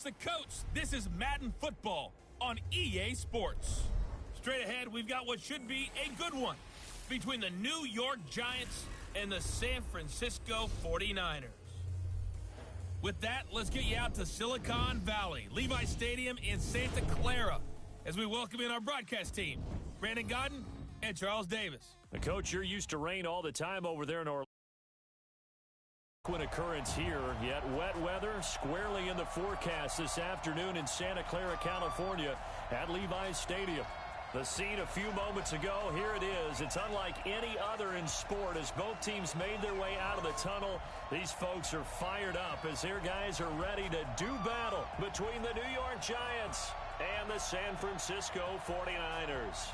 The coach, this is Madden football on EA Sports. Straight ahead, we've got what should be a good one between the New York Giants and the San Francisco 49ers. With that, let's get you out to Silicon Valley, Levi Stadium in Santa Clara, as we welcome in our broadcast team, Brandon Godden and Charles Davis. Coach, you're used to rain all the time over there in Orlando. Occurrence here, yet wet weather squarely in the forecast this afternoon in Santa Clara, California at Levi's Stadium. The scene a few moments ago, here it is. It's unlike any other in sport as both teams made their way out of the tunnel. These folks are fired up as their guys are ready to do battle between the New York Giants and the San Francisco 49ers.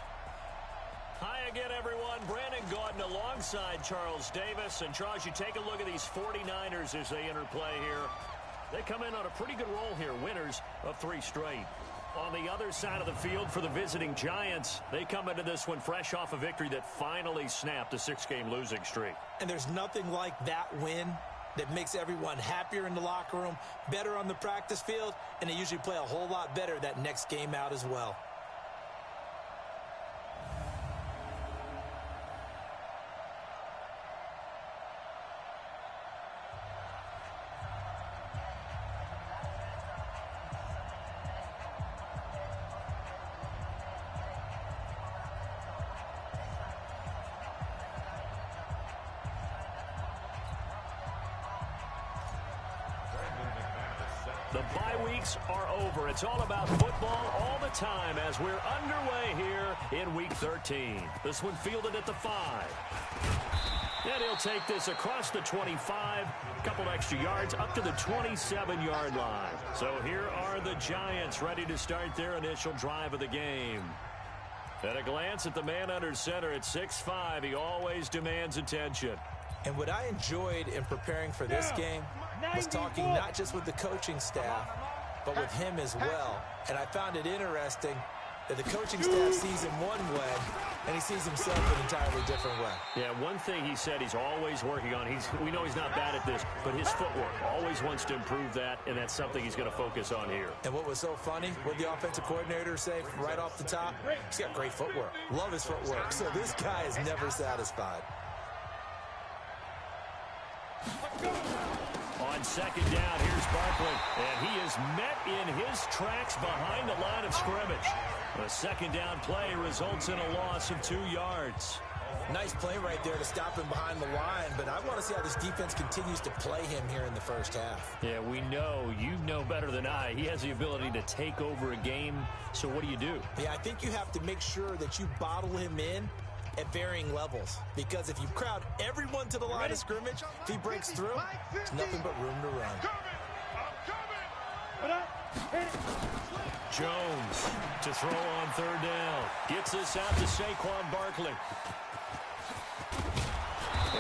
Hi again, everyone. Brandon Godden alongside Charles Davis. And, Charles, you take a look at these 49ers as they interplay here. They come in on a pretty good roll here, winners of 3 straight. On the other side of the field for the visiting Giants, they come into this one fresh off a victory that finally snapped a 6-game losing streak. And there's nothing like that win that makes everyone happier in the locker room, better on the practice field, and they usually play a whole lot better that next game out as well. The bye weeks are over. It's all about football all the time as we're underway here in Week 13. This one fielded at the 5. And he'll take this across the 25, a couple extra yards up to the 27-yard line. So here are the Giants ready to start their initial drive of the game. At a glance at the man under center at 6'5", he always demands attention. And what I enjoyed in preparing for this game was talking not just with the coaching staff, but with him as well. And I found it interesting that the coaching staff sees him one way, and he sees himself an entirely different way. Yeah, one thing he said he's always working on, we know he's not bad at this, but his footwork, always wants to improve that, and that's something he's going to focus on here. And what was so funny, what the offensive coordinator say right off the top, he's got great footwork. Love his footwork. So this guy is never satisfied. On second down, here's Barkley, and he is met in his tracks behind the line of scrimmage. The second down play results in a loss of 2 yards. Nice play right there to stop him behind the line, but I want to see how this defense continues to play him here in the first half. Yeah, we know, you know better than I, he has the ability to take over a game, so what do you do? Yeah, I think you have to make sure that you bottle him in at varying levels, because if you crowd everyone to the line of scrimmage, if he breaks through, there's nothing but room to run. Jones to throw on third down. Gets this out to Saquon Barkley.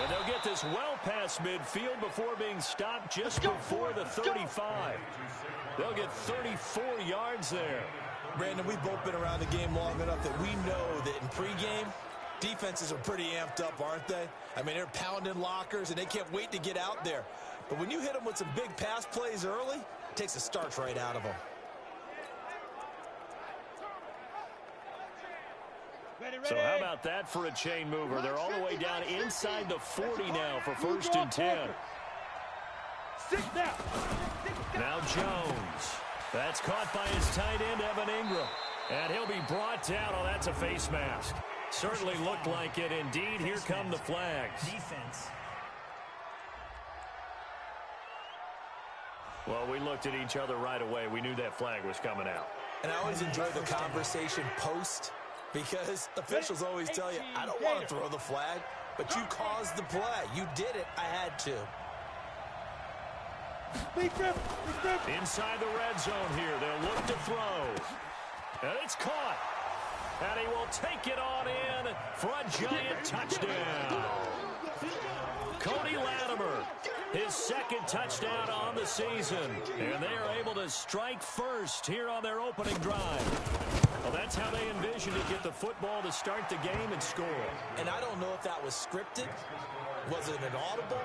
And they'll get this well past midfield before being stopped just before the 35. They'll get 34 yards there. Brandon, we've both been around the game long enough that we know that in pregame, defenses are pretty amped up, aren't they? I mean, they're pounding lockers, and they can't wait to get out there. But when you hit them with some big pass plays early, it takes a starch right out of them. So how about that for a chain mover? They're all the way down inside the 40 now for 1st and 10. Now Jones. That's caught by his tight end, Evan Ingram. And he'll be brought down. Oh, that's a face mask. Certainly looked like it. Indeed, here come the flags. Defense. Well, we looked at each other right away. We knew that flag was coming out. And I always enjoy the conversation post, because officials always tell you, I don't want to throw the flag, but you caused the play. You did it. I had to. Inside the red zone here. They'll look to throw. And it's caught. And he will take it on in for a giant touchdown. Cody Latimer, his 2nd touchdown on the season. And they are able to strike first here on their opening drive. Well, that's how they envisioned to get the football to start the game and score. And I don't know if that was scripted. Was it an audible?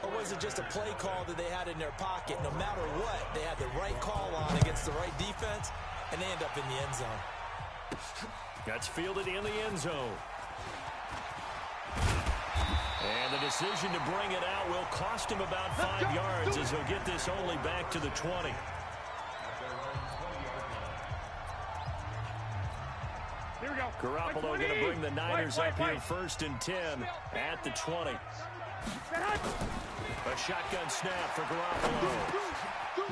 Or was it just a play call that they had in their pocket? No matter what, they had the right call on against the right defense, and they end up in the end zone. That's fielded in the end zone. And the decision to bring it out will cost him about 5 yards as he'll get this only back to the 20. Here we go. Garoppolo going to bring the Niners up here 1st and 10 at the 20. A shotgun snap for Garoppolo.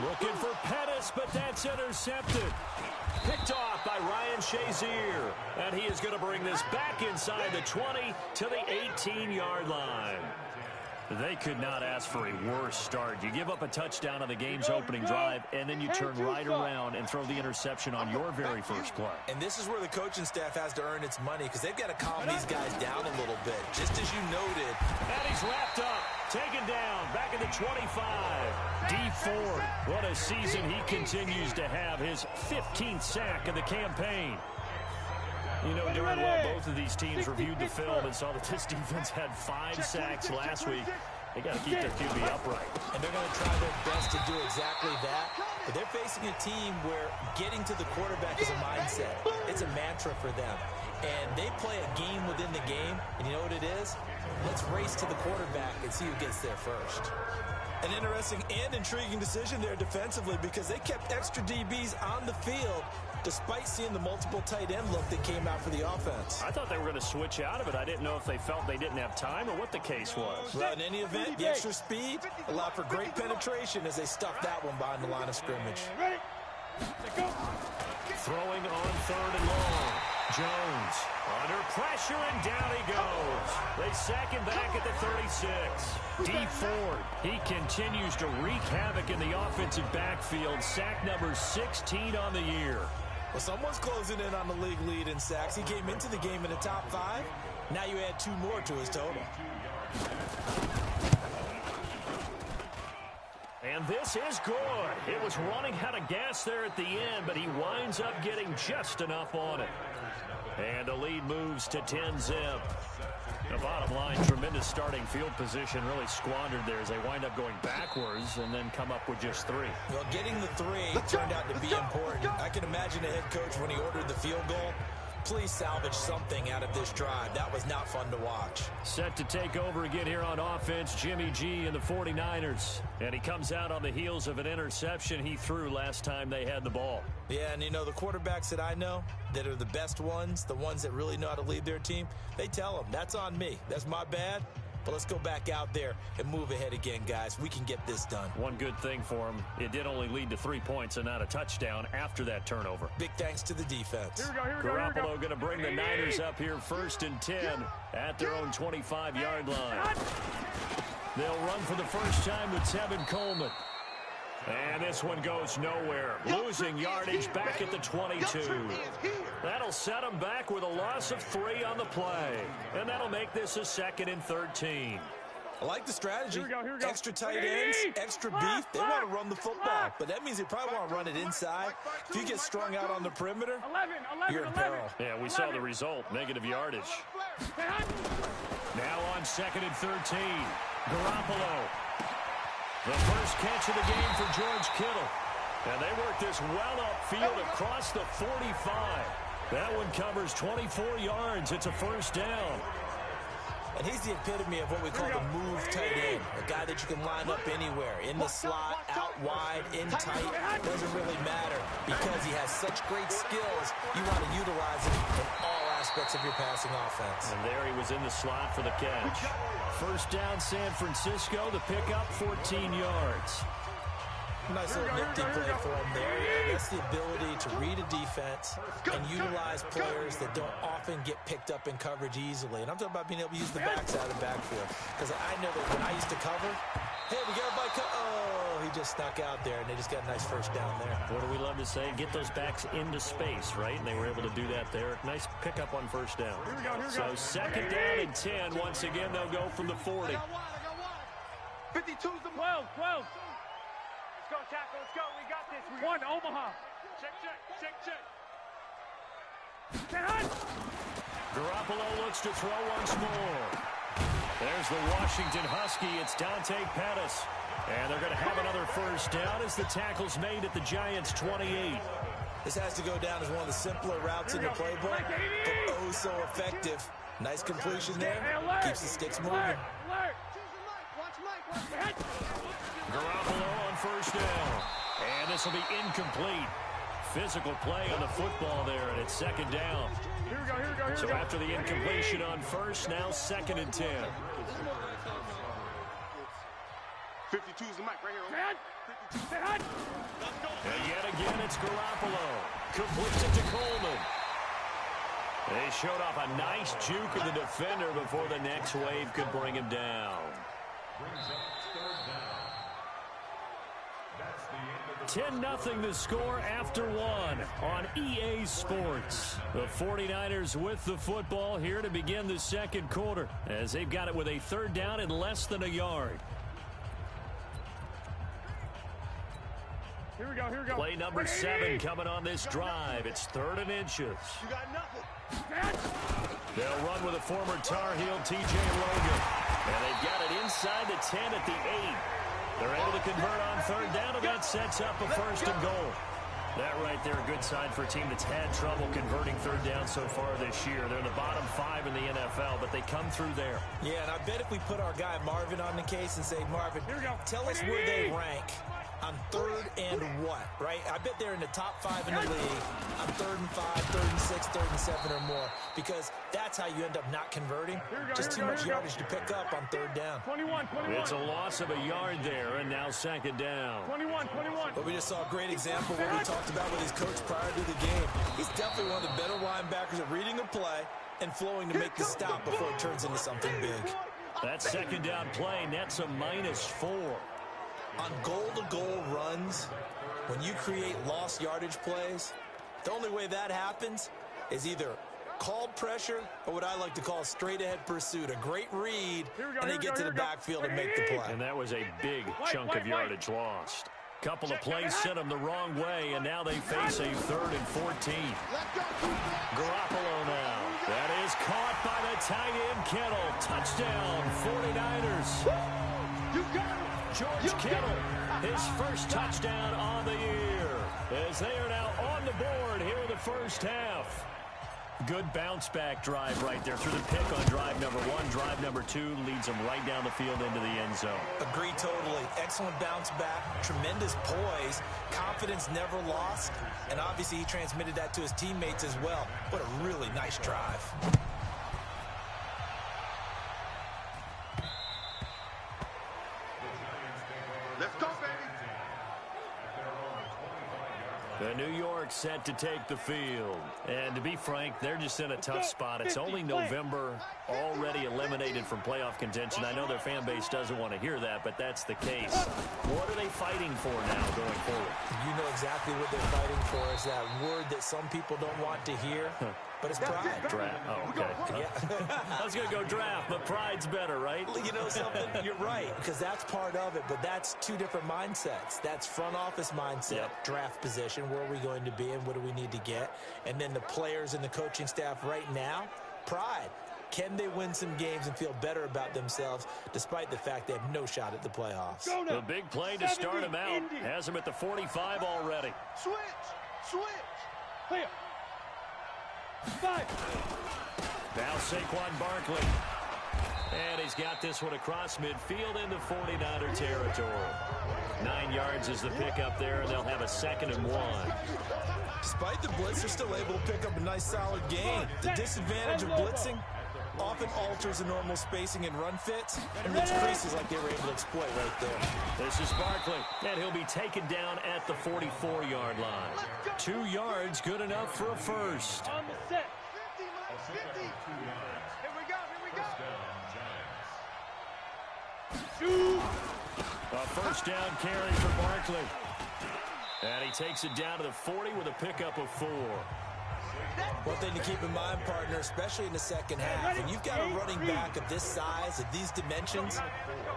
Looking for Pettis, but that's intercepted. Picked off by Ryan Shazier. And he is going to bring this back inside the 20 to the 18-yard line. They could not ask for a worse start. You give up a touchdown on the game's opening drive, and then you turn right around and throw the interception on your very first play. And this is where the coaching staff has to earn its money, because they've got to calm these guys down a little bit, just as you noted. And he's wrapped up, taken down, back at the 25. D Ford, what a season he continues to have, his 15th sack of the campaign. You know, darn well, both of these teams reviewed the film and saw that this defense had 5 sacks last week. They got to keep their QB upright. And they're going to try their best to do exactly that. But they're facing a team where getting to the quarterback is a mindset. It's a mantra for them. And they play a game within the game. And you know what it is? Let's race to the quarterback and see who gets there first. An interesting and intriguing decision there defensively, because they kept extra DBs on the field despite seeing the multiple tight end look that came out for the offense. I thought they were going to switch out of it. I didn't know if they felt they didn't have time or what the case was. Well, in any event, the extra speed allowed for great penetration as they stuffed that one behind the line of scrimmage. Throwing on 3rd and long. Jones under pressure, and down he goes. They sack him back at the 36. D Ford, he continues to wreak havoc in the offensive backfield. Sack number 16 on the year. Well, someone's closing in on the league lead in sacks. He came into the game in the top 5. Now you add 2 more to his total. And this is good. It was running out of gas there at the end, but he winds up getting just enough on it. And the lead moves to 10-zip. The bottom line, tremendous starting field position, really squandered there as they wind up going backwards and then come up with just 3. Well, getting the 3 turned out to be important. I can imagine a head coach when he ordered the field goal. Please salvage something out of this drive. That was not fun to watch. Set to take over again here on offense, Jimmy G and the 49ers. And he comes out on the heels of an interception he threw last time they had the ball. Yeah, and you know, the quarterbacks that I know that are the best ones, the ones that really know how to lead their team, they tell them, that's on me. That's my bad. But let's go back out there and move ahead again, guys. We can get this done. One good thing for him, it did only lead to 3 points and not a touchdown after that turnover. Big thanks to the defense. Garoppolo going to bring the Niners up here 1st and 10 at their own 25-yard line. They'll run for the first time with Tevin Coleman. And this one goes nowhere. Losing yardage back at the 22. That'll set them back with a loss of 3 on the play. And that'll make this a 2nd and 13. I like the strategy. Here we go. Extra tight ends, extra beef. They want to run the football, but that means they probably want to run it inside. If you get strung out on the perimeter, you're in peril. Yeah, we saw the result. Negative yardage. Now on 2nd and 13. Garoppolo. The first catch of the game for George Kittle. And they work this well upfield across the 45. That one covers 24 yards. It's a first down. And he's the epitome of what we call the move tight end. A guy that you can line up anywhere. In the slot, out wide, in tight. Doesn't really matter because he has such great skills. You want to utilize him in all aspects of your passing offense. And there he was in the slot for the catch. First down, San Francisco. The pickup, 14 yards. Nice little nifty play for him there. Yeah, that's the ability to read a defense and utilize players that don't often get picked up in coverage easily. And I'm talking about being able to use the backside of the backfield. Because I know that when I used to cover, hey, we got everybody oh, he just snuck out there, and they just got a nice first down there. What do we love to say? Get those backs into space, right? And they were able to do that there. Nice pickup on first down. So 2nd down and 10. Once again, they'll go from the 40. 52's the 12. Let's go, tackle. Let's go. We got this. One, Omaha. Check. Garoppolo looks to throw once more. There's the Washington Husky. It's Dante Pettis. And they're going to have another first down as the tackle's made at the Giants' 28. This has to go down as one of the simpler routes in the playbook, but oh so effective. Nice completion there. Keeps the sticks moving. Garoppolo on first down. And this will be incomplete. Physical play on the football there, and it's second down. So after the incompletion on first, now 2nd and 10. 52 is the mic right here. And yet again, it's Garoppolo. Completes it to Coleman. They showed off a nice juke of the defender before the next wave could bring him down. 10-0 the score after one on EA Sports. The 49ers with the football here to begin the second quarter as they've got it with a third down and less than a yard. Here we go. Play number 7 coming on this drive. It's 3rd and inches. You got nothing. They'll run with a former Tar Heel, T.J. Logan. And they've got it inside the 10 at the 8. They're able to convert on third down, and that sets up a 1st and goal. That right there, a good sign for a team that's had trouble converting third down so far this year. They're in the bottom 5 in the NFL, but they come through there. Yeah, and I bet if we put our guy Marvin on the case and say, Marvin, tell us where they rank on 3rd and what, right? I bet they're in the top 5 in the league on 3rd and 5, 3rd and 6, 3rd and 7 or more, because that's how you end up not converting. Just too much yardage to pick up on 3rd down. 21. It's a loss of a yard there, and now 2nd down. 21. But we just saw a great example of what we talked about with his coach prior to the game. He's definitely one of the better linebackers at reading a play and flowing to make the stop before it turns into something big. That 2nd down play nets a -4. On goal-to-goal runs, when you create lost yardage plays, the only way that happens is either called pressure or what I like to call straight-ahead pursuit. A great read, and they get to the backfield and make the play. And that was a big chunk of yardage lost. Couple of plays sent them the wrong way, and now they face a 3rd and 14. Garoppolo now. That is caught by the tight end Kittle. Touchdown, 49ers. You got it. George Kittle, his first touchdown on the year, as they are now on the board here in the first half. Good bounce-back drive right there through the pick on drive number 1. Drive number 2 leads them right down the field into the end zone. Agree totally. Excellent bounce back, tremendous poise, confidence never lost, and obviously he transmitted that to his teammates as well. What a really nice drive. Let's go, baby. The New York set to take the field. And to be frank, they're just in a tough spot. It's only November, already eliminated from playoff contention. I know their fan base doesn't want to hear that, but that's the case. What are they fighting for now going forward? You know exactly what they're fighting for. Is that word that some people don't want to hear, but it's pride. Draft. Oh, okay. Yeah. I was going to go draft, but pride's better, right? You know something? You're right, because that's part of it, but that's two different mindsets. That's front office mindset, draft position, where are we going to be and what do we need to get? And then the players and the coaching staff right now, pride. Can they win some games and feel better about themselves despite the fact they have no shot at the playoffs? The big play to start him out. Has him at the 45 already. Switch. Clear. 5. Now Saquon Barkley. And he's got this one across midfield into 49er territory. 9 yards is the pickup there, and they'll have a 2nd and 1. Despite the blitz, they're still able to pick up a nice solid gain. The disadvantage of blitzing often alters the normal spacing and run fits, and rich creases like they were able to exploit right there. This is Barkley, and he'll be taken down at the 44-yard line. 2 yards, good enough for a first. On the set. 50. Here we go. Shoot. A first down carry for Barkley. And he takes it down to the 40 with a pickup of 4. One thing to keep in mind, partner, especially in the second half, when you've got a running back of this size, of these dimensions,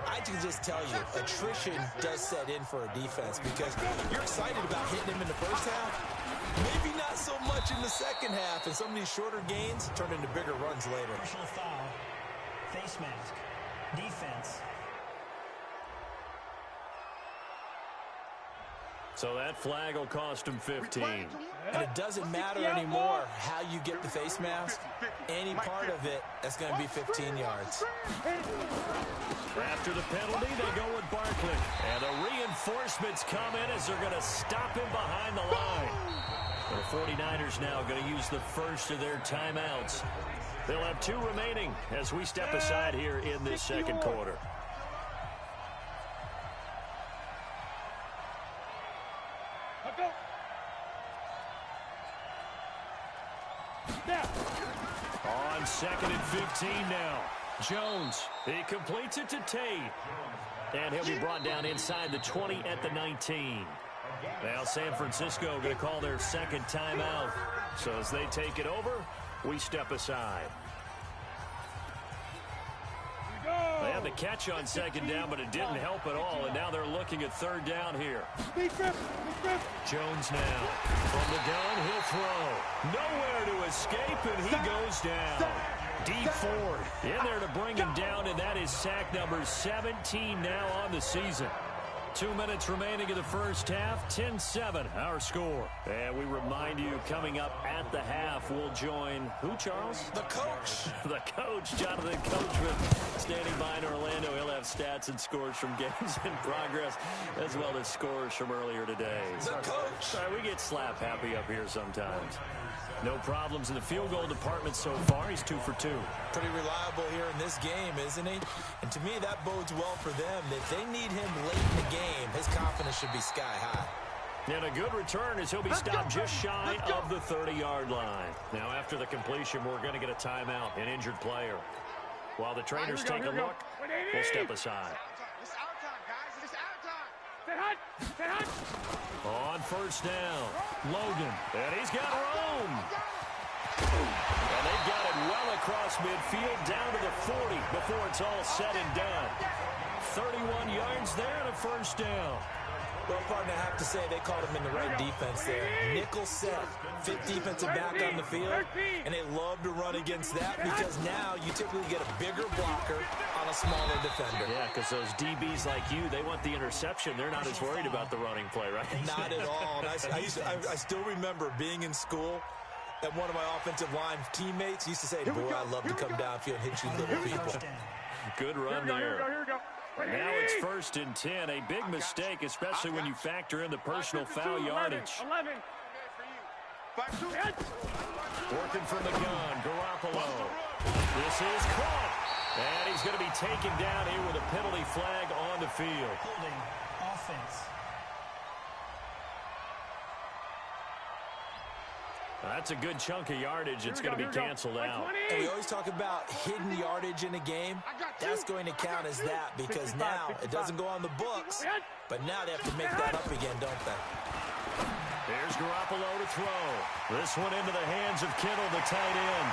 I can just tell you, attrition does set in for a defense because you're excited about hitting him in the first half, maybe not so much in the second half, and some of these shorter gains turn into bigger runs later. Personal foul, face mask. Defense. So that flag will cost him 15. And it doesn't matter anymore how you get the face mask. Any part of it, that's going to be 15 yards. After the penalty, they go with Barkley. And the reinforcements come in as they're going to stop him behind the line. The 49ers now going to use the first of their timeouts. They'll have 2 remaining as we step aside here in this second quarter. On 2nd and 15 now. Jones, he completes it to Tate. And he'll be brought down inside the 20 at the 19. Now San Francisco going to call their second timeout. So as they take it over, we step aside. They had the catch on second down, but it didn't help at all. And now they're looking at third down here. Jones now from the gun, he'll throw. Nowhere to escape, and he goes down. D Ford in there to bring him down, and that is sack number 17 now on the season. 2 minutes remaining in the first half, 10-7, our score. And we remind you, coming up at the half, we'll join who, Charles? The coach. The coach, Jonathan Coachman, standing by in Orlando. He'll have stats and scores from games in progress, as well as scores from earlier today. The coach. Sorry, we get slap happy up here sometimes. No problems in the field goal department so far. He's 2 for 2. Pretty reliable here in this game, isn't he? And to me, that bodes well for them. If they need him late in the game, his confidence should be sky high. And a good return as he'll be stopped just shy of the 30-yard line. Now, after the completion, we're going to get a timeout, an injured player. While the trainers take a look, we'll step aside. It's our time, guys. It's our time. Stay hot. Stay hot. On first down, Logan, and he's got room. And they've got it well across midfield, down to the 40 before it's all said and done. 31 yards there and a first down. Well, partner, I have to say they called him in the right defense there. Nickel set, 5th defensive back on the field, and they love to run against that because now you typically get a bigger blocker on a smaller defender. Yeah, because those DBs like you, they want the interception. They're not as worried about the running play, right? Not at all. And I still remember being in school, and one of my offensive line teammates used to say, boy, I love to come downfield and hit you little people. Good run there. Here we go. Now it's 1st and 10. A big mistake, especially when you factor in the personal foul yardage. 11. Working from the gun, Garoppolo. This is caught. And he's going to be taken down here with a penalty flag on the field. Holding offense. That's a good chunk of yardage. It's going to be canceled out. And we always talk about hidden yardage in a game. That's going to count as that because now it doesn't go on the books, but now they have to make that up again, don't they? Here's Garoppolo to throw. This one into the hands of Kittle, the tight end.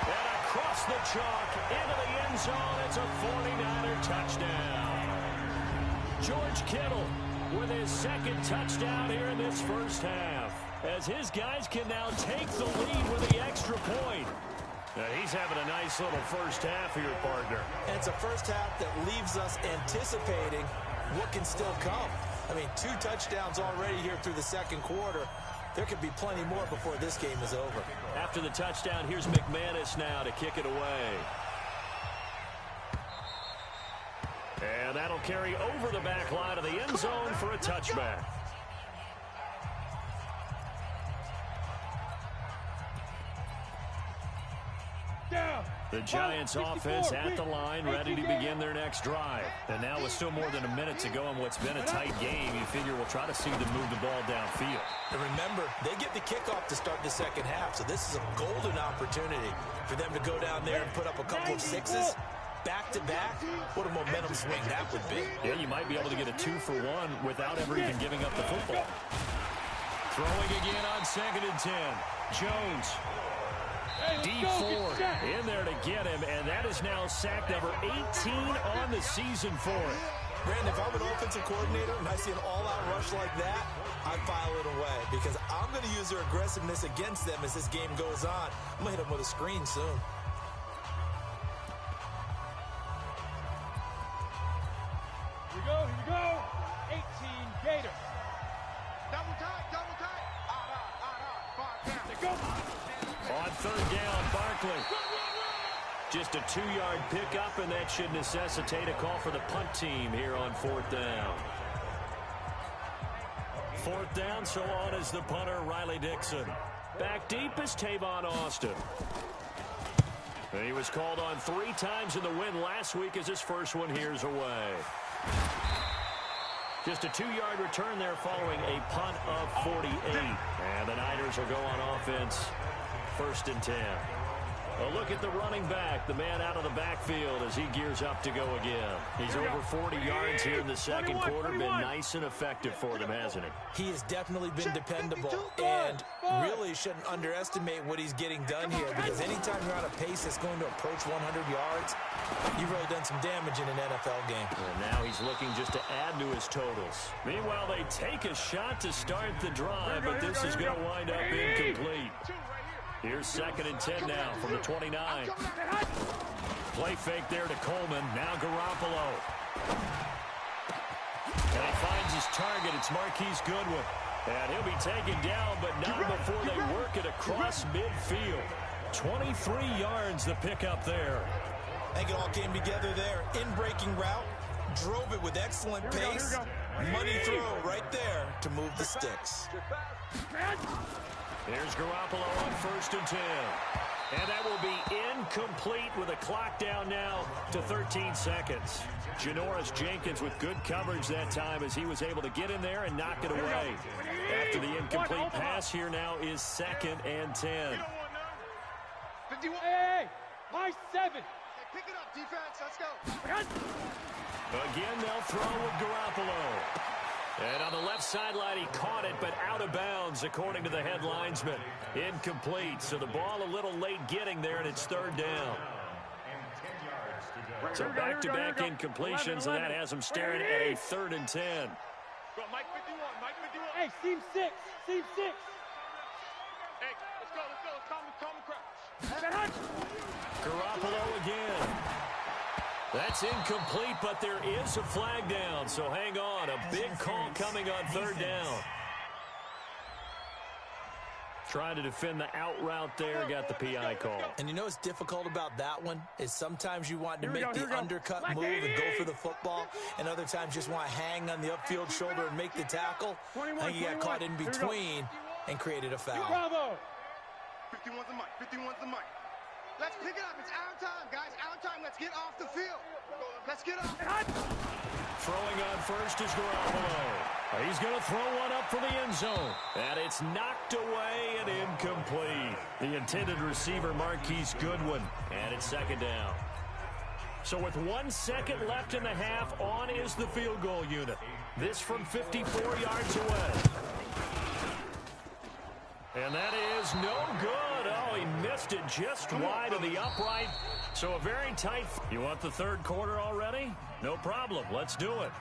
And across the chalk, into the end zone. It's a 49er touchdown. George Kittle with his second touchdown here in this first half, as his guys can now take the lead with the extra point. Now he's having a nice little first half here, partner. And it's a first half that leaves us anticipating what can still come. I mean, 2 touchdowns already here through the second quarter. There could be plenty more before this game is over. After the touchdown, here's McManus now to kick it away. And that'll carry over the back line of the end zone for a touchback. The Giants offense at the line, ready to begin their next drive. And now with still more than a minute to go in what's been a tight game, you figure we'll try to see them move the ball downfield. And remember, they get the kickoff to start the second half, so this is a golden opportunity for them to go down there and put up a couple of 6s. Back-to-back, what a momentum swing that would be. Yeah, you might be able to get a 2-for-1 without ever even giving up the football. Throwing again on 2nd and 10. Jones. D Ford in there to get him, and that is now sack number 18 on the season for it. Brandon, if I'm an offensive coordinator and I see an all-out rush like that, I'd file it away because I'm going to use their aggressiveness against them as this game goes on. I'm going to hit them with a screen soon. On third down, Barkley. Just a 2-yard pickup, and that should necessitate a call for the punt team here on fourth down. Fourth down, so on is the punter, Riley Dixon. Back deep is Tavon Austin. And he was called on 3 times in the win last week as his first one here's away. Just a 2-yard return there following a punt of 48. And the Niners will go on offense, 1st and 10. A look at the running back, the man out of the backfield as he gears up to go again. He's over 40 yards here in the second quarter. Been nice and effective for them, hasn't he? He has definitely been dependable and really shouldn't underestimate what he's getting done here, because anytime you're on a pace that's going to approach 100 yards, you've really done some damage in an NFL game. And now he's looking just to add to his totals. Meanwhile, they take a shot to start the drive, but this is going to wind up incomplete. Here's 2nd and 10 now from the 29. Play fake there to Coleman. Now Garoppolo. And he finds his target. It's Marquise Goodwin. And he'll be taken down, but not before they work it across midfield. 23 yards the pickup there. I think it all came together there. In-breaking route. Drove it with excellent pace. Money throw right there to move the sticks. Here's Garoppolo on 1st and 10. And that will be incomplete with a clock down now to 13 seconds. Janoris Jenkins with good coverage that time as he was able to get in there and knock it away. After the incomplete pass, here now is 2nd and 10. Hey, my 7. Pick it up, defense. Let's go. Again, they'll throw with Garoppolo. And on the left sideline, he caught it, but out of bounds, according to the head linesman. Incomplete, so the ball a little late getting there, and it's 3rd down. So back-to-back incompletions, and that has them staring at a 3rd and 10. Go, Mike 51, Mike 51. Hey, seam 6, seam 6. Hey, let's go, calm the crouch. Garoppolo again. That's incomplete, but there is a flag down, so hang on. A big call coming on 3rd down. Trying to defend the out route there, got the PI call. And you know what's difficult about that one is sometimes you want to make the undercut move and go for the football, and other times just want to hang on the upfield shoulder and make the tackle. I think he got caught in between and created a foul. 51's the mic, 51's the mic. Let's pick it up. It's our time, guys. Our time. Let's get off the field. Let's get off. Throwing on 1st is Garoppolo. He's going to throw one up for the end zone. And it's knocked away and incomplete. The intended receiver, Marquise Goodwin. And it's 2nd down. So with 1 second left in the half, on is the field goal unit. This from 54 yards away. And that is no good. Oh, he missed it just wide of the upright. So a very tight. You want the 3rd quarter already? No problem. Let's do it.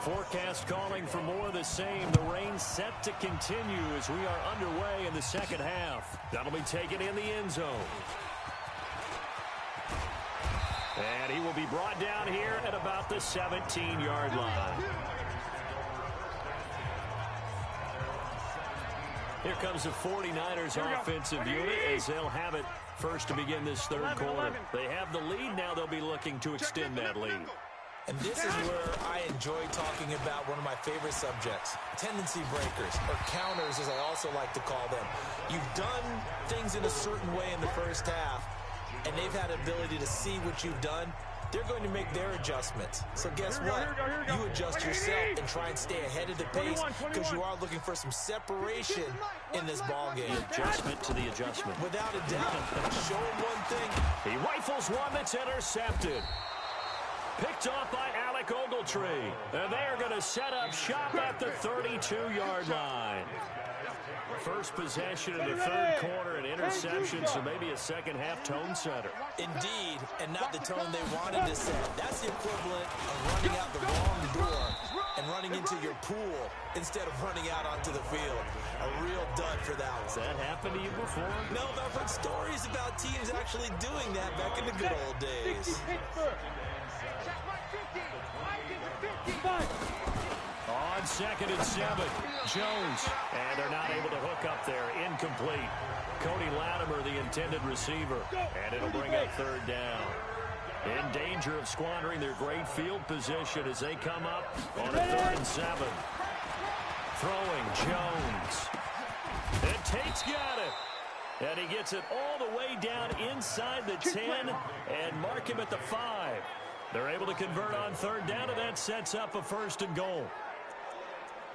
Forecast calling for more of the same. The rain set to continue as we are underway in the 2nd half. That'll be taken in the end zone. And he will be brought down here at about the 17-yard line. Here comes the 49ers offensive unit as they'll have it first to begin this 3rd quarter. They have the lead. Now they'll be looking to extend that lead. And this is where I enjoy talking about one of my favorite subjects, tendency breakers, or counters as I also like to call them. You've done things in a certain way in the first half, and they've had the ability to see what you've done. They're going to make their adjustments. So guess what? You adjust yourself and try and stay ahead of the pace because you are looking for some separation in this ball game. Adjustment to the adjustment. Without a doubt. Show him one thing. He rifles one that's intercepted. Picked off by Alec Ogletree. And they are going to set up shop at the 32-yard line. First possession of the 3rd quarter, an interception, so maybe a second-half tone setter. Indeed, and not the tone they wanted to set. That's the equivalent of running out the wrong door and running into your pool instead of running out onto the field. A real dud for that one. Has that happened to you before? No, but I've heard stories about teams actually doing that back in the good old days. On 2nd and 7. Jones. And they're not able to hook up there. Incomplete. Cody Latimer, the intended receiver. And it'll bring up 3rd down. In danger of squandering their great field position as they come up on a 3rd and 7. Throwing Jones. And Tate's got it. And he gets it all the way down inside the 10 and mark him at the 5. They're able to convert on 3rd down, and that sets up a 1st and goal.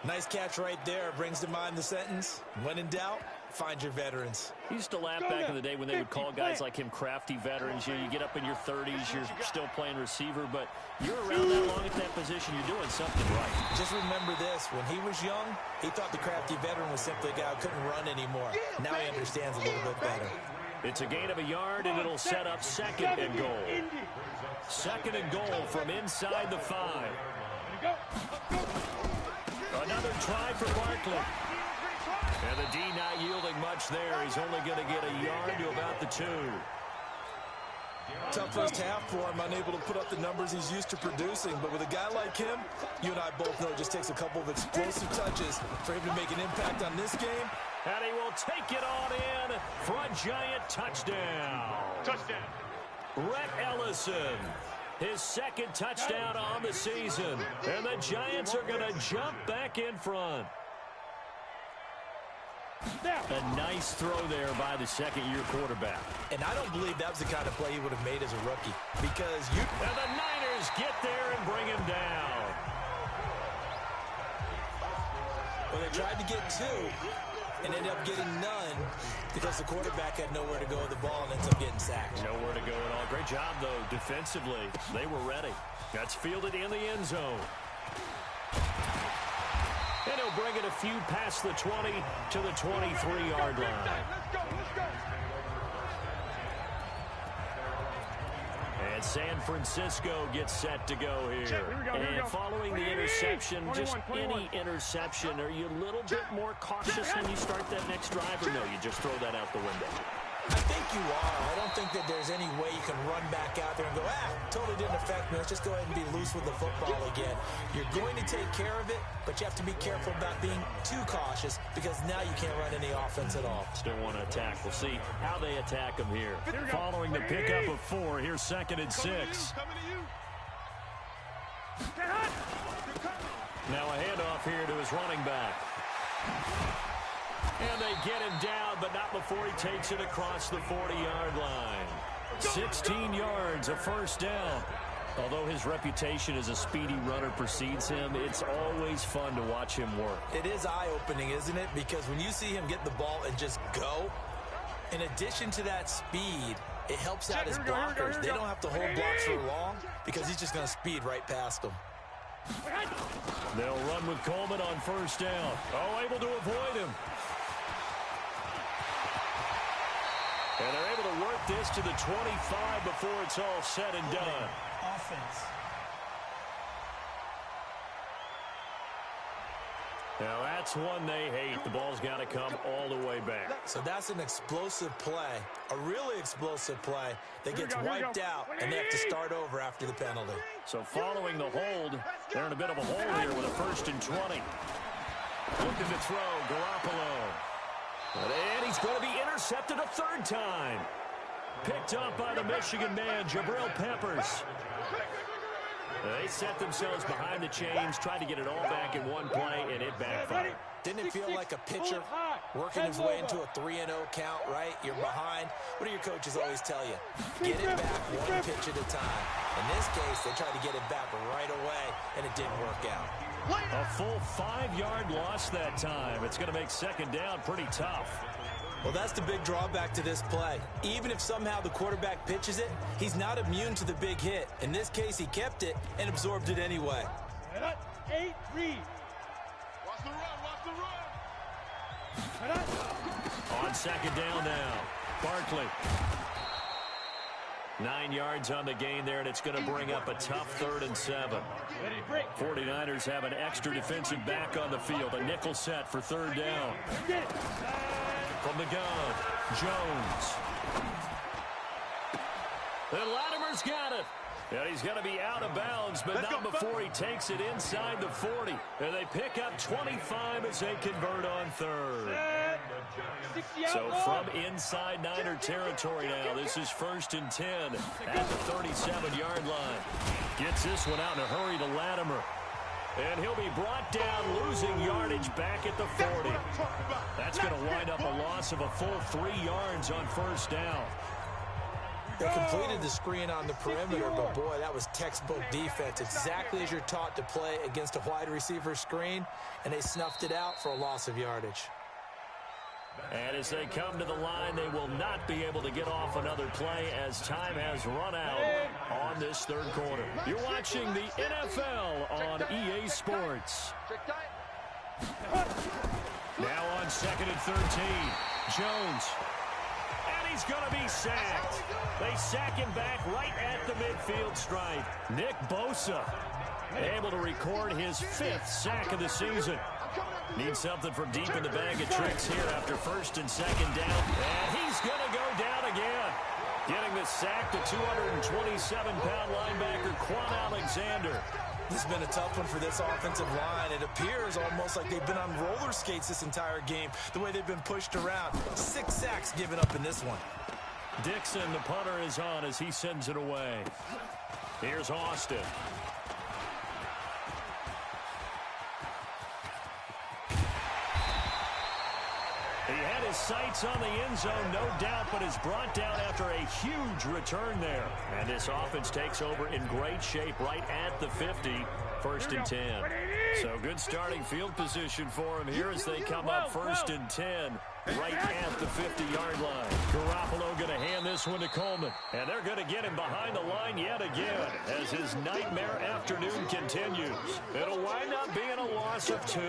Nice catch right there. Brings to mind the sentence, when in doubt, find your veterans. He used to laugh back in the day when they would call guys like him crafty veterans. You get up in your 30s, you're still playing receiver, but you're around that long at that position, you're doing something right. Just remember this, when he was young, he thought the crafty veteran was simply a guy who couldn't run anymore. Now he understands a little bit better. It's a gain of a yard, and it'll set up 2nd and goal. 2nd and goal from inside the 5. Another try for Barkley. And the D not yielding much there. He's only going to get a yard to about the 2. Tough first half for him, unable to put up the numbers he's used to producing. But with a guy like him, you and I both know it just takes a couple of explosive touches for him to make an impact on this game. And he will take it on in for a giant touchdown. Touchdown. Rhett Ellison, his 2nd touchdown on the season. And the Giants are going to jump back in front. A nice throw there by the 2nd-year quarterback. And I don't believe that was the kind of play he would have made as a rookie. Because And the Niners get there and bring him down. Well, they tried to get 2 and ended up getting none because the quarterback had nowhere to go with the ball and ends up getting sacked. Nowhere to go at all. Great job, though, defensively. They were ready. That's fielded in the end zone. And he'll bring it a few past the 20 to the 23-yard line. Let's go. And San Francisco gets set to go here. And following the interception, just any interception, are you a little bit more cautious when you start that next drive, or no, you just throw that out the window? I think you are. I don't think that there's any way you can run back out there and go, totally didn't affect me. Let's just go ahead and be loose with the football again. You're going to take care of it, but you have to be careful about being too cautious because now you can't run any offense at all. Still want to attack. We'll see how they attack them here. Following the pickup of 4, here's 2nd and 6. Now a handoff here to his running back. And they get him down, but not before he takes it across the 40-yard line. 16 yards, a 1st down. Although his reputation as a speedy runner precedes him, it's always fun to watch him work. It is eye-opening, isn't it? Because when you see him get the ball and just go, in addition to that speed, it helps out his blockers. They don't have to hold blocks for long because he's just going to speed right past them. They'll run with Coleman on 1st down. Oh, able to avoid him. And they're able to work this to the 25 before it's all said and done. Offense. Now that's one they hate. The ball's got to come all the way back. So that's an explosive play, a really explosive play that gets wiped out, and they have to start over after the penalty. So following the hold, they're in a bit of a hole here with a 1st and 20. Looking to throw, Garoppolo. And he's going to be intercepted a 3rd time. Picked up by the Michigan man, Jabril Peppers. They set themselves behind the chains, tried to get it all back in one play, and it backfired. Didn't it feel like a pitcher working his way into a 3-0 count, right? You're behind. What do your coaches always tell you? Get it back one pitch at a time. In this case, they tried to get it back right away, and it didn't work out. A full 5-yard loss that time. It's going to make 2nd down pretty tough. Well, that's the big drawback to this play. Even if somehow the quarterback pitches it, he's not immune to the big hit. In this case, he kept it and absorbed it anyway. 8, read. Watch the run. On 2nd down now, Barkley. 9 yards on the gain there, and it's going to bring up a tough 3rd and 7. 49ers have an extra defensive back on the field. A nickel set for 3rd down. From the gun, Jones. And Latimer's got it. And he's going to be out of bounds, but not before he takes it inside the 40. And they pick up 25 as they convert on third. So from inside Niner territory now, this is 1st and 10 at the 37-yard line. Gets this one out in a hurry to Latimer. And he'll be brought down, losing yardage back at the 40. That's going to wind up a loss of a full 3 yards on 1st down. They completed the screen on the perimeter, but boy, that was textbook defense. Exactly as you're taught to play against a wide receiver screen, and they snuffed it out for a loss of yardage. And as they come to the line, they will not be able to get off another play as time has run out on this 3rd quarter. You're watching the NFL on EA Sports. Now on 2nd and 13, Jones. And he's going to be sacked. They sack him back right at the midfield stripe. Nick Bosa able to record his 5th sack of the season. Needs something from deep in the bag of tricks here after 1st and 2nd down. And he's going to go down again. Getting the sack to 227-pound linebacker Quan Alexander. This has been a tough one for this offensive line. It appears almost like they've been on roller skates this entire game, the way they've been pushed around. 6 sacks given up in this one. Dixon, the punter, is on as he sends it away. Here's Austin. He had his sights on the end zone, no doubt, but is brought down after a huge return there. And this offense takes over in great shape right at the 50, 1st and 10. So good starting field position for him here as they come up 1st and 10 right at the 50-yard line. Garoppolo going to hand this one to Coleman. And they're going to get him behind the line yet again as his nightmare afternoon continues. It'll wind up being a loss of 2,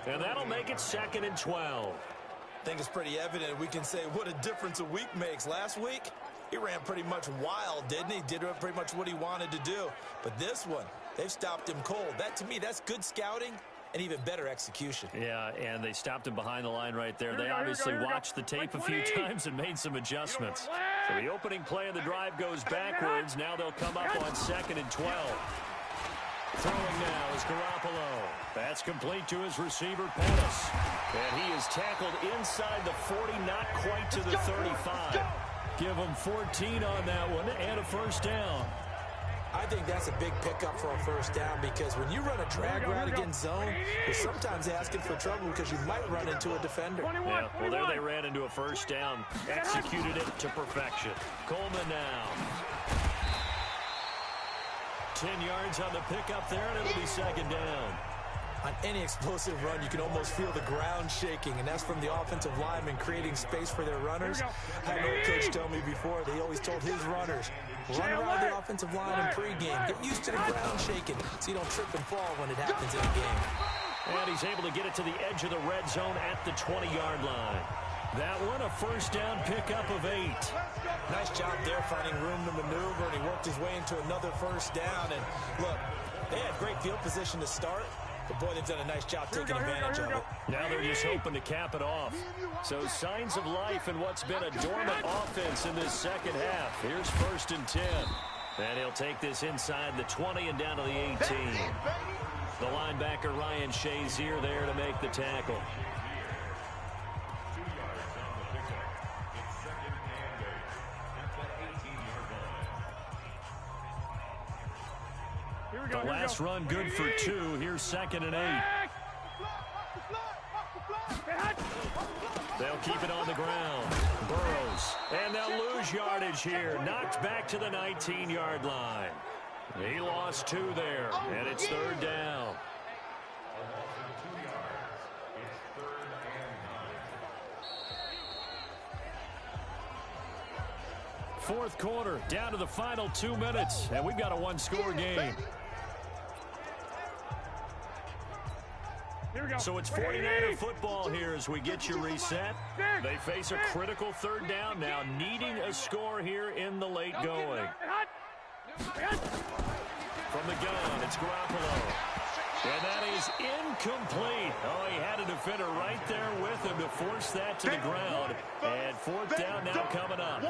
and that'll make it 2nd and 12. I think it's pretty evident. We can say what a difference a week makes. Last week, he ran pretty much wild, didn't he? Did pretty much what he wanted to do. But this one, they've stopped him cold. That, to me, that's good scouting and even better execution. Yeah, and they stopped him behind the line right there. They obviously watched the tape a few times and made some adjustments. So the opening play of the drive goes backwards. Now they'll come up on 2nd and 12. Throwing now is Garoppolo. That's complete to his receiver, Pettis. And he is tackled inside the 40, not quite to the 35. Give him 14 on that one and a 1st down. I think that's a big pickup for a 1st down because when you run a drag route against zone, you're sometimes asking for trouble because you might run into a defender. Yeah, well, there they ran into a 1st down, executed it to perfection. Coleman now. 10 yards on the pickup there, and it'll be 2nd down. On any explosive run, you can almost feel the ground shaking, and that's from the offensive linemen creating space for their runners. I had an old coach tell me before, they always told his runners, run around the offensive line in pregame. Get used to the ground shaking so you don't trip and fall when it happens in a game. And he's able to get it to the edge of the red zone at the 20-yard line. That one, a 1st down pickup of 8. Nice job there finding room to maneuver, and he worked his way into another 1st down. And look, they had great field position to start, but boy, they've done a nice job taking advantage of it. Now they're just hoping to cap it off. So signs of life in what's been a dormant offense in this 2nd half. Here's 1st and 10. And he'll take this inside the 20 and down to the 18. The linebacker, Ryan Shazier, there to make the tackle. The last run good for 2. Here's 2nd and 8. They'll keep it on the ground. Burrows. And they'll lose yardage here. Knocked back to the 19-yard line. He lost 2 there. And it's 3rd down. Fourth quarter, down to the final 2 minutes. And we've got a 1-score game. So it's 49er football here as we get you reset. They face a critical 3rd down now, needing a score here in the late going. From the gun, it's Garoppolo. And that is incomplete. Oh, he had a defender right there with him to force that to the ground. And 4th down now coming up.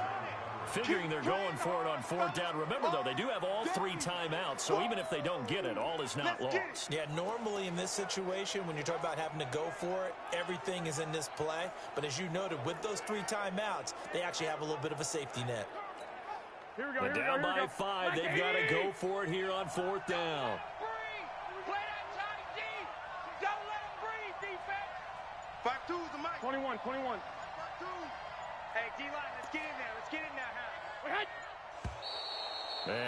Figuring they're going for it on 4th down. Remember, though, they do have all 3 timeouts, so even if they don't get it, all is not lost. Yeah, normally in this situation, when you're talking about having to go for it, everything is in this play. But as you noted, with those 3 timeouts, they actually have a little bit of a safety net. Here we go, down by 5. They've got to go for it here on 4th down. Play that Johnny D. Don't let him breathe, defense. 5-2 is the mic. 21. 5-2. Hey, D-line, let's get in there. Let's get in there,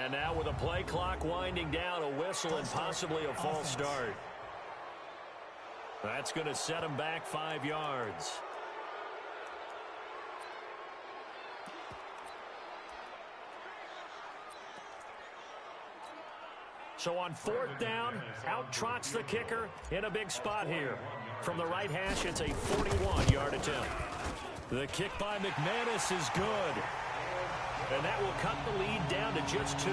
And now with a play clock winding down, a whistle and possibly a false start. That's going to set him back 5 yards. So on 4th down, out trots the kicker in a big spot here. From the right hash, it's a 41-yard attempt. The kick by McManus is good. And that will cut the lead down to just 2.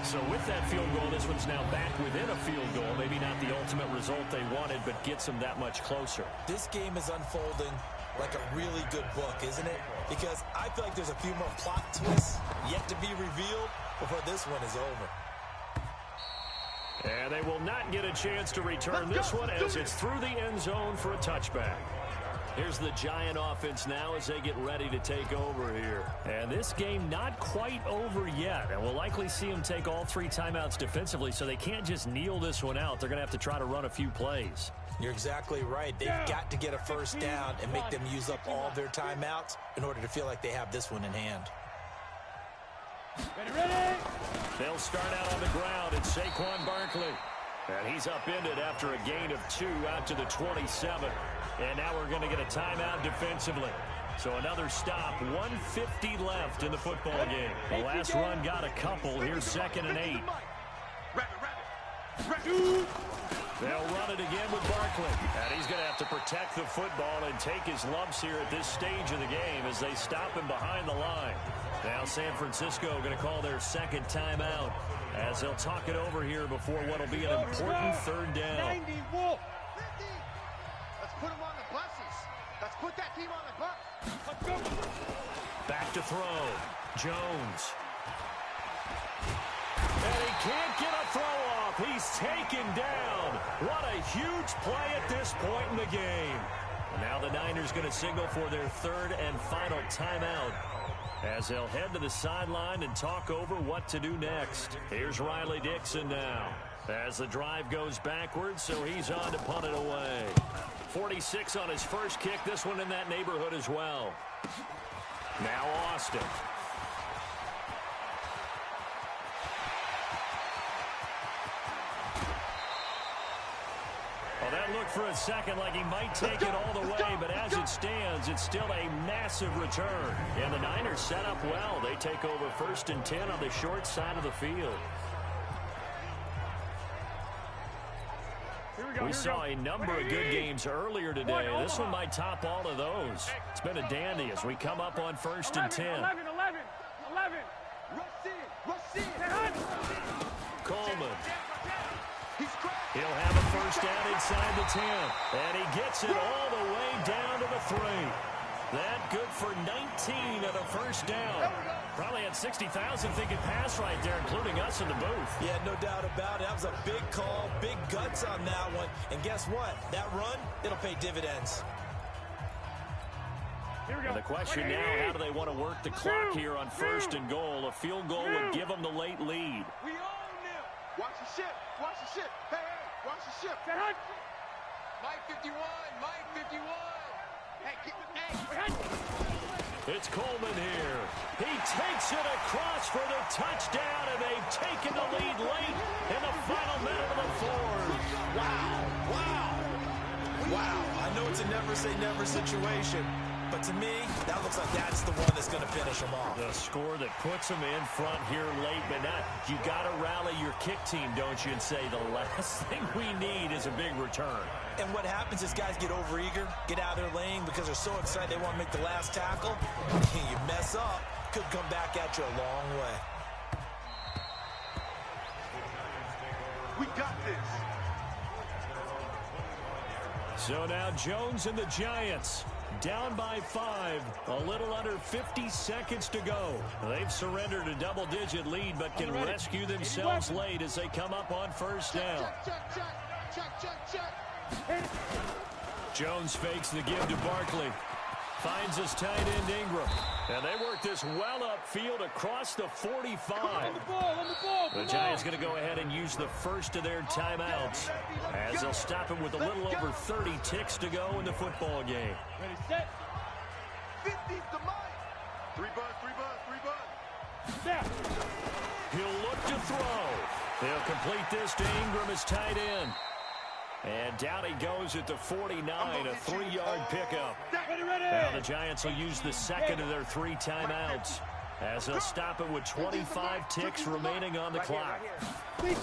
So with that field goal, this one's now back within a field goal. Maybe not the ultimate result they wanted, but gets them that much closer. This game is unfolding like a really good book, isn't it? Because I feel like there's a few more plot twists yet to be revealed before this one is over. And they will not get a chance to return this one as it's through the end zone for a touchback. Here's the Giant offense now as they get ready to take over here. And this game not quite over yet. And we'll likely see them take all 3 timeouts defensively, so they can't just kneel this one out. They're going to have to try to run a few plays. You're exactly right. They've got to get a first down and make them use up all their timeouts in order to feel like they have this one in hand. Ready? They'll start out on the ground. It's Saquon Barkley. And he's upended after a gain of 2 out to the 27. And now we're going to get a timeout defensively. So another stop, 1:50 left in the football game. The last run got a couple. Here's 2nd and 8. They'll run it again with Barkley. And he's going to have to protect the football and take his lumps here at this stage of the game as they stop him behind the line. Now San Francisco going to call their 2nd timeout as they'll talk it over here before what will be an important 3rd down. 90, let's put them on the buses. Let's put that team on the bus. Let's go. Back to throw. Jones. And he can't get a throw off. He's taken down. What a huge play at this point in the game. And now the Niners going to signal for their 3rd and final timeout as they'll head to the sideline and talk over what to do next. Here's Riley Dixon now as the drive goes backwards, so he's on to punt it away. 46 on his first kick. This one in that neighborhood as well. Now Austin. Well, that looked for a second like he might take it all the way, but as it stands, it's still a massive return. And the Niners set up well. They take over 1st and 10 on the short side of the field. We saw a number of good games earlier today. This one might top all of those. It's been a dandy as we come up on 1st and 10. 11. Coleman. He'll have a first down inside the 10. And he gets it all the way down to the 3. That good for 19 at a first down. Probably had 60,000 thinking pass right there, including us in the booth. Yeah, no doubt about it. That was a big call, big guts on that one. And guess what? That run, it'll pay dividends. Here we go. And the question now, how do they want to work the clock here on 1st and goal? A field goal would give them the late lead. We own them. Watch the ship. Watch the ship. Hey, watch the ship. Mike 51. Mike 51. Hey, It's Coleman here. He takes it across for the touchdown, and they've taken the lead late in the final minute of the 4th. Wow. I know it's a never-say-never situation, but to me, that looks like that's the one that's going to finish them off. The score that puts them in front here late, but not. You got to rally your kick team, don't you, and say the last thing we need is a big return. And what happens is guys get overeager, get out of their lane because they're so excited they want to make the last tackle. You mess up, could come back at you a long way. we got this. So now Jones and the Giants down by 5. A little under 50 seconds to go. They've surrendered a double-digit lead, but can rescue themselves late as they come up on first down. Jones fakes the give to Barkley. Finds his tight end Ingram. And they work this well upfield across the 45. The Giants going to go ahead and use the first of their timeouts as they'll stop him with a little over 30 ticks to go in the football game. Ready, set. 50's the mic. 3 buzz. Snap. He'll look to throw. They'll complete this to Ingram as tight end. And down he goes at the 49, a 3-yard pickup. Now the Giants will use the second of their 3 timeouts as they'll stop it with 25 ticks remaining on the clock. He's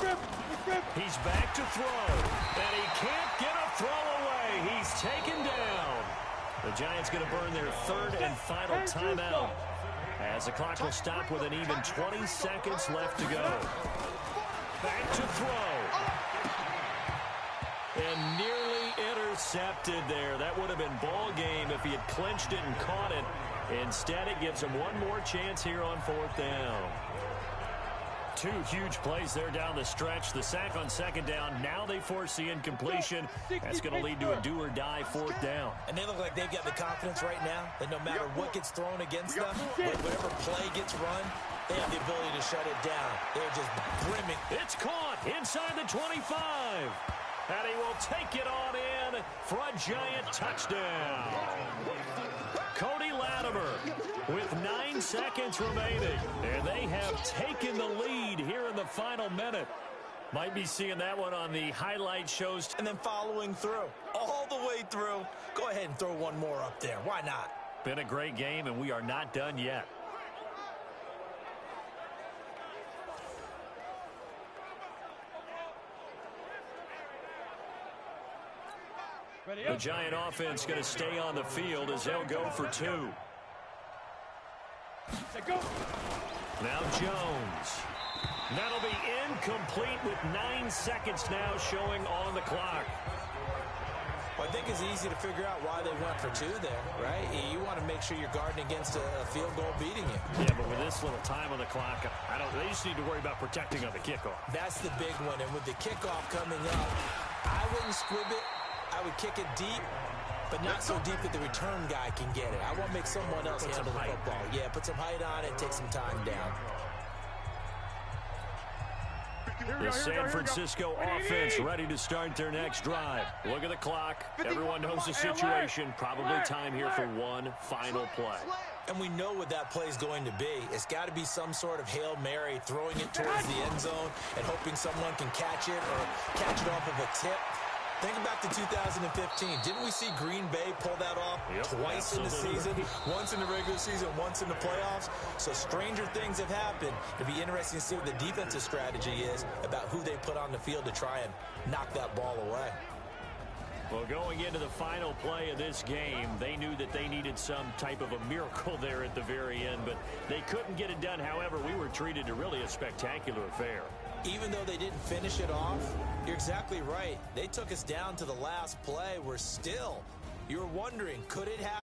back to throw, and he can't get a throw away. He's taken down. The Giants going to burn their 3rd and final timeout as the clock will stop with an even 20 seconds left to go. Back to throw. And nearly intercepted there. That would have been ball game if he had clinched it and caught it. Instead, it gives him one more chance here on 4th down. 2 huge plays there down the stretch. The sack on 2nd down. Now they force the incompletion. That's going to lead to a do-or-die 4th down. And they look like they've got the confidence right now that no matter what gets thrown against them, whatever play gets run, they have the ability to shut it down. They're just brimming. It's caught inside the 25. And he will take it on in for a Giant touchdown. Cody Latimer with 9 seconds remaining. And they have taken the lead here in the final minute. Might be seeing that one on the highlight shows. And then following through, all the way through. Go ahead and throw one more up there. Why not? Been a great game, and we are not done yet. The Giant offense going to stay on the field as they'll go for 2. Now Jones. That'll be incomplete with 9 seconds now showing on the clock. Well, I think it's easy to figure out why they went for 2 there, right? You want to make sure you're guarding against a field goal beating you. Yeah, but with this little time on the clock, they just need to worry about protecting on the kickoff. That's the big one, and with the kickoff coming up, I wouldn't squib it. I would kick it deep, but not so deep that the return guy can get it. I want to make someone else handle the football. Yeah, put some height on it, take some time down. The San Francisco offense ready to start their next drive. Look at the clock. Everyone knows the situation. Probably time here for one final play. And we know what that play is going to be. It's got to be some sort of Hail Mary, throwing it towards the end zone and hoping someone can catch it or catch it off of a tip. Think back to 2015. Didn't we see Green Bay pull that off twice in the season? Once in the regular season, once in the playoffs. So stranger things have happened. It'll be interesting to see what the defensive strategy is about who they put on the field to try and knock that ball away. Well, going into the final play of this game, they knew that they needed some type of a miracle there at the very end, but they couldn't get it done. However, we were treated to really a spectacular affair. Even though they didn't finish it off, you're exactly right. They took us down to the last play. We're still, you were wondering, could it happen?